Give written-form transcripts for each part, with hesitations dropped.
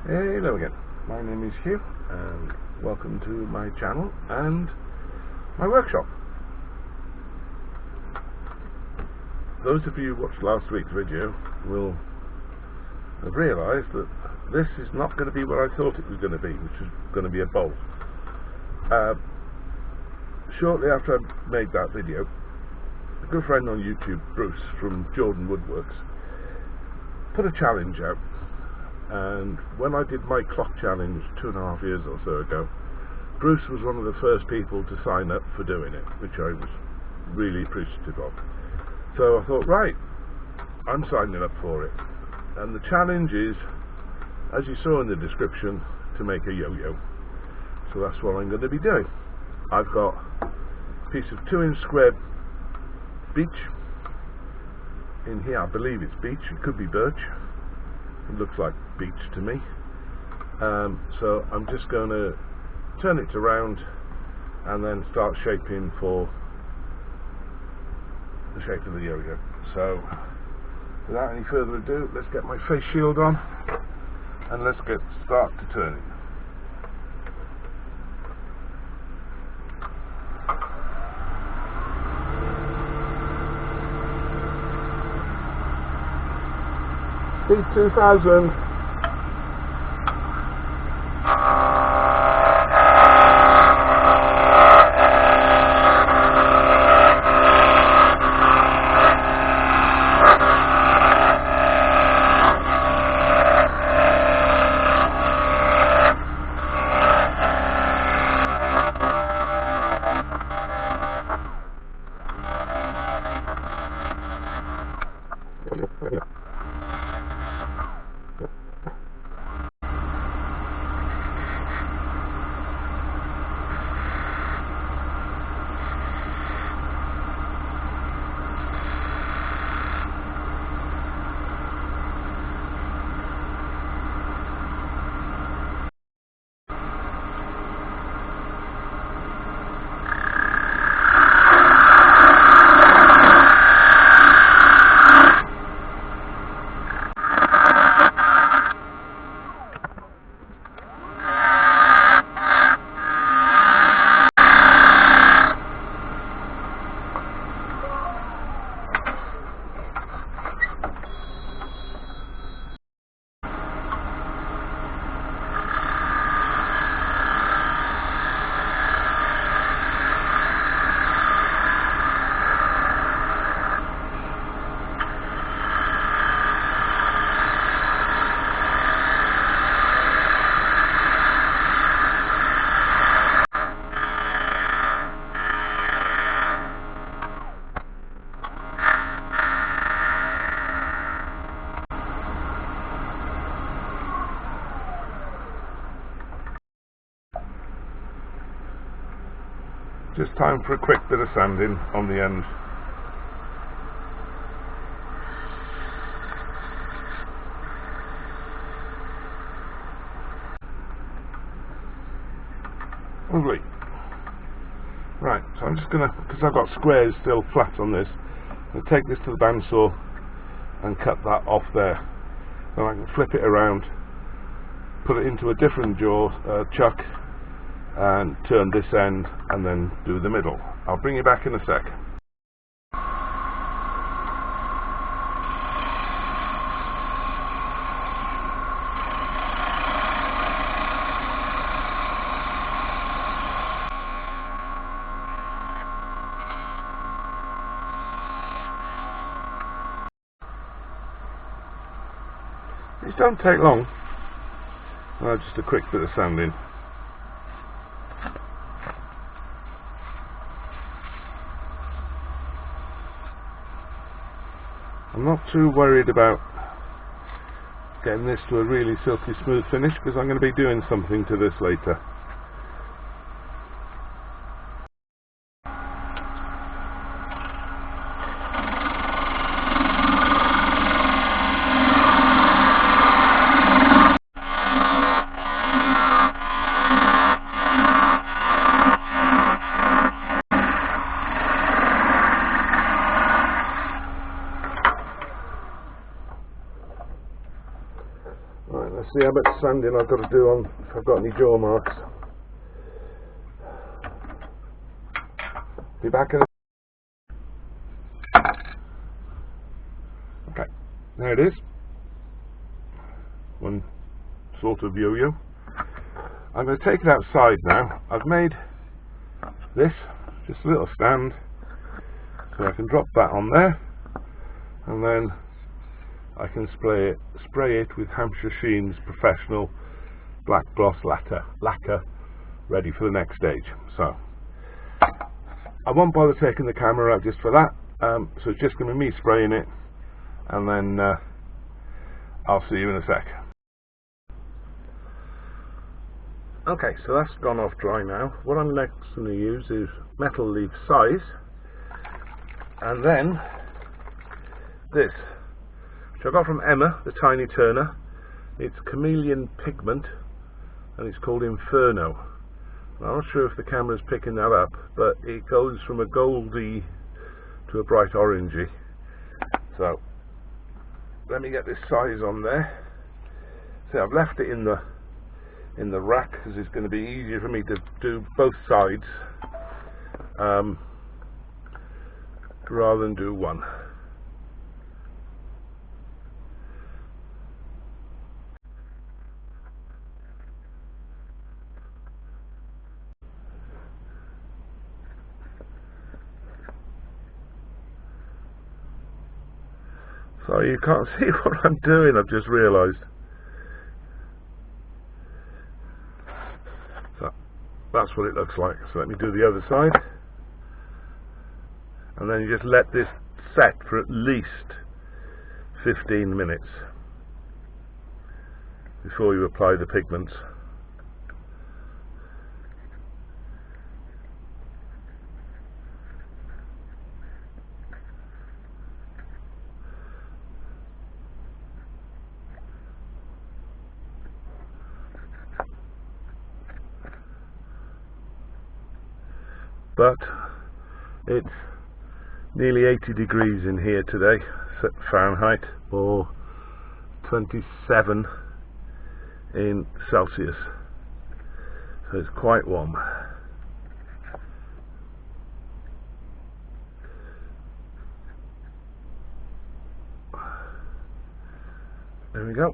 Hello again, my name is Hugh and welcome to my channel and my workshop. Those of you who watched last week's video will have realised that this is not going to be what I thought it was going to be, which is going to be a bowl. Shortly after I made that video, a good friend on YouTube, Bruce from Jordan Woodworks, put a challenge out. And when I did my clock challenge 2.5 years or so ago, Bruce was one of the first people to sign up for doing it, which I was really appreciative of. So I thought, right, I'm signing up for it. And the challenge is, as you saw in the description, to make a yo-yo. So that's what I'm going to be doing. I've got a piece of 2-inch square beech in here. I believe it's beech, it could be birch. It looks like beech to me. So I'm just going to turn it around and then start shaping for the shape of the yo-yo. So without any further ado, let's get my face shield on and let's start to turn it. Speed 2000. Just time for a quick bit of sanding on the end. Lovely. Right, so I'm just going to, because I've got squares still flat on this, I'll take this to the bandsaw and cut that off there. Then I can flip it around, put it into a different chuck, and turn this end and then do the middle. I'll bring you back in a sec. These don't take long. Just a quick bit of sanding. I'm not too worried about getting this to a really silky smooth finish because I'm going to be doing something to this later. Right, let's see how much sanding I've got to do on, if I've got any jaw marks. Be back in a... Okay, there it is. One sort of yo-yo. I'm going to take it outside now. I've made this, just a little stand, so I can drop that on there, and then I can spray it with Hampshire Sheen's Professional Black Gloss Lacquer, ready for the next stage. So I won't bother taking the camera out just for that, so it's just going to be me spraying it, and then I'll see you in a sec. Okay, so that's gone off dry now. What I'm next going to use is metal leaf size, and then this, which I got from Emma, the tiny turner. It's Chameleon pigment, and it's called Inferno. I'm not sure if the camera's picking that up, but it goes from a goldy to a bright orangey. So let me get this size on there. So I've left it in the rack because it's going to be easier for me to do both sides rather than do one. Sorry, you can't see what I'm doing, I've just realised. So that's what it looks like. So let me do the other side, and then you just let this set for at least 15 minutes before you apply the pigments. But it's nearly 80 degrees in here today, Fahrenheit, or 27 in Celsius, so it's quite warm. There we go.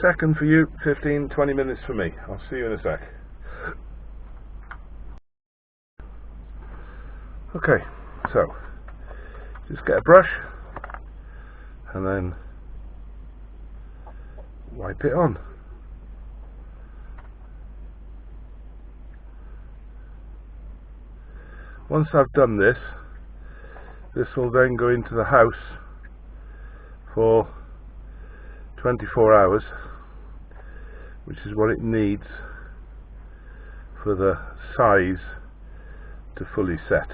Second for you, 15-20 minutes for me. I'll see you in a sec. Okay, so just get a brush and then wipe it on. Once I've done this, this will then go into the house for 24 hours, which is what it needs for the size to fully set.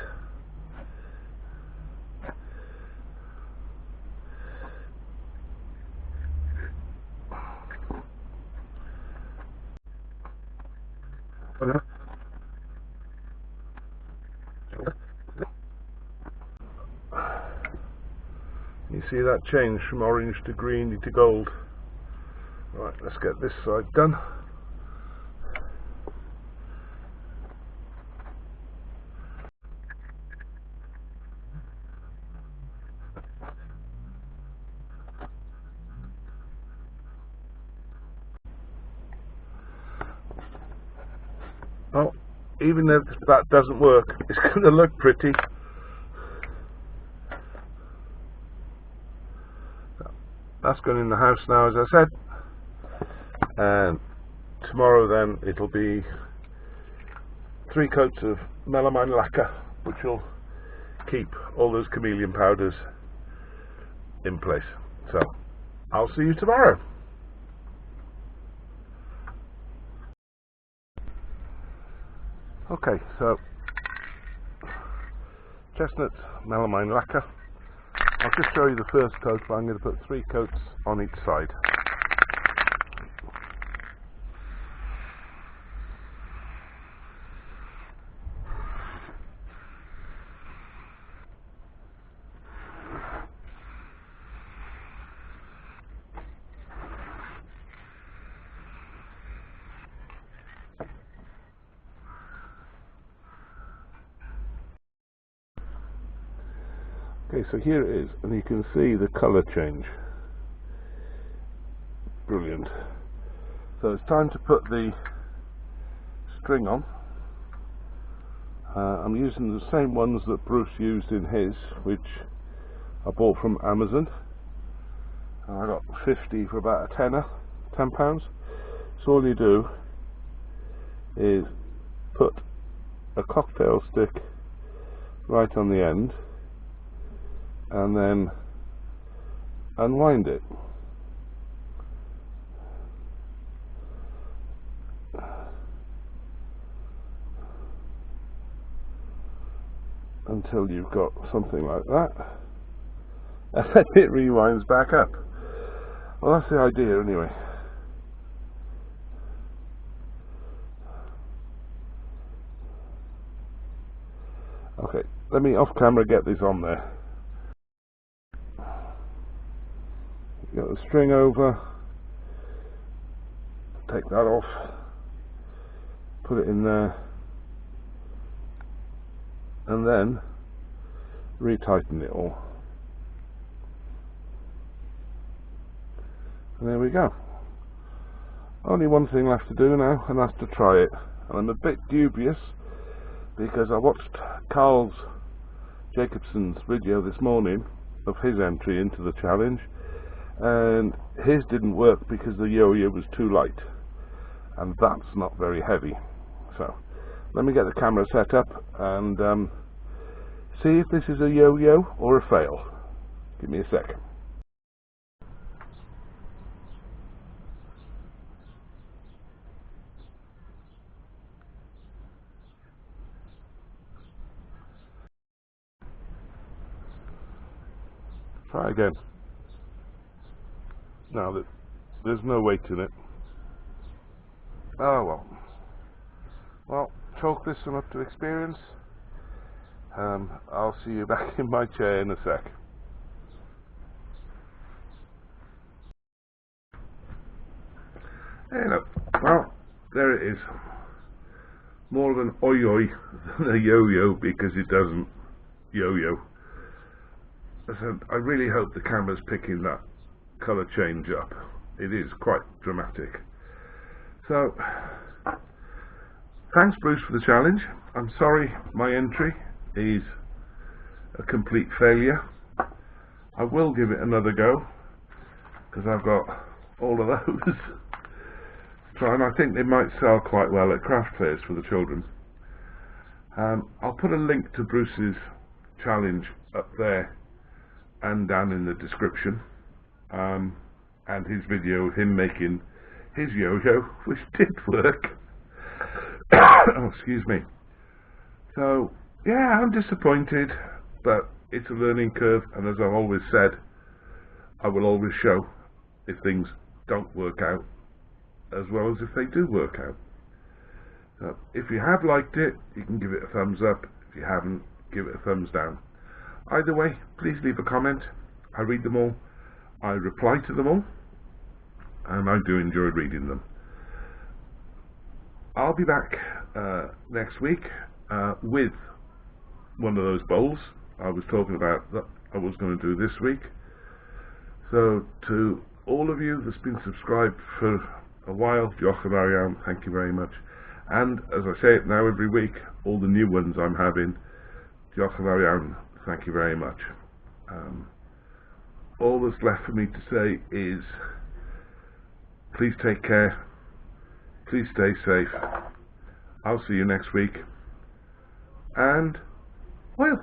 You see that change from orange to greeny to gold. Right, let's get this side done. Oh, even if that doesn't work, it's going to look pretty. That's going in the house now, as I said, and tomorrow then it'll be 3 coats of Melamine lacquer, which will keep all those chameleon powders in place. So I'll see you tomorrow. Okay, so Chestnut Melamine lacquer. I'll just show you the first coat, but I'm going to put 3 coats on each side. Okay, so here it is, and you can see the colour change. Brilliant. So it's time to put the string on. I'm using the same ones that Bruce used in his, which I bought from Amazon. I got 50 for about a tenner, £10. So all you do is put a cocktail stick right on the end and then unwind it. Until you've got something like that, and then it rewinds back up. Well, that's the idea anyway. Okay, let me off camera get these on there. Get the string over, take that off, put it in there, and then retighten it all. And there we go. Only one thing left to do now, and that's to try it. And I'm a bit dubious because I watched Carl Jacobson's video this morning of his entry into the challenge, and his didn't work because the YoYo was too light, and that's not very heavy. So let me get the camera set up and see if this is a YoYo or a fail. Give me a sec. Try again. Now there's no weight in it. Oh well. Well, chalk this one up to experience. I'll see you back in my chair in a sec. Hello. Well, there it is. More of an oi-oi than a yo-yo because it doesn't yo-yo. I really hope the camera's picking that colour change up. It is quite dramatic. So, thanks Bruce for the challenge. I'm sorry my entry is a complete failure. I will give it another go because I've got all of those. And I think they might sell quite well at craft fairs for the children. I'll put a link to Bruce's challenge up there and down in the description, and his video of him making his yo-yo, which did work. Oh, excuse me. So yeah, I'm disappointed, but it's a learning curve, and as I've always said, I will always show if things don't work out as well as if they do work out. So if you have liked it, you can give it a thumbs up. If you haven't, give it a thumbs down. Either way, please leave a comment. I read them all, I reply to them all, and I do enjoy reading them. I'll be back next week with one of those bowls I was talking about that I was going to do this week. So to all of you that's been subscribed for a while, thank you very much. And as I say it now every week, all the new ones I'm having, thank you very much. All that's left for me to say is please take care, please stay safe. I'll see you next week, and well,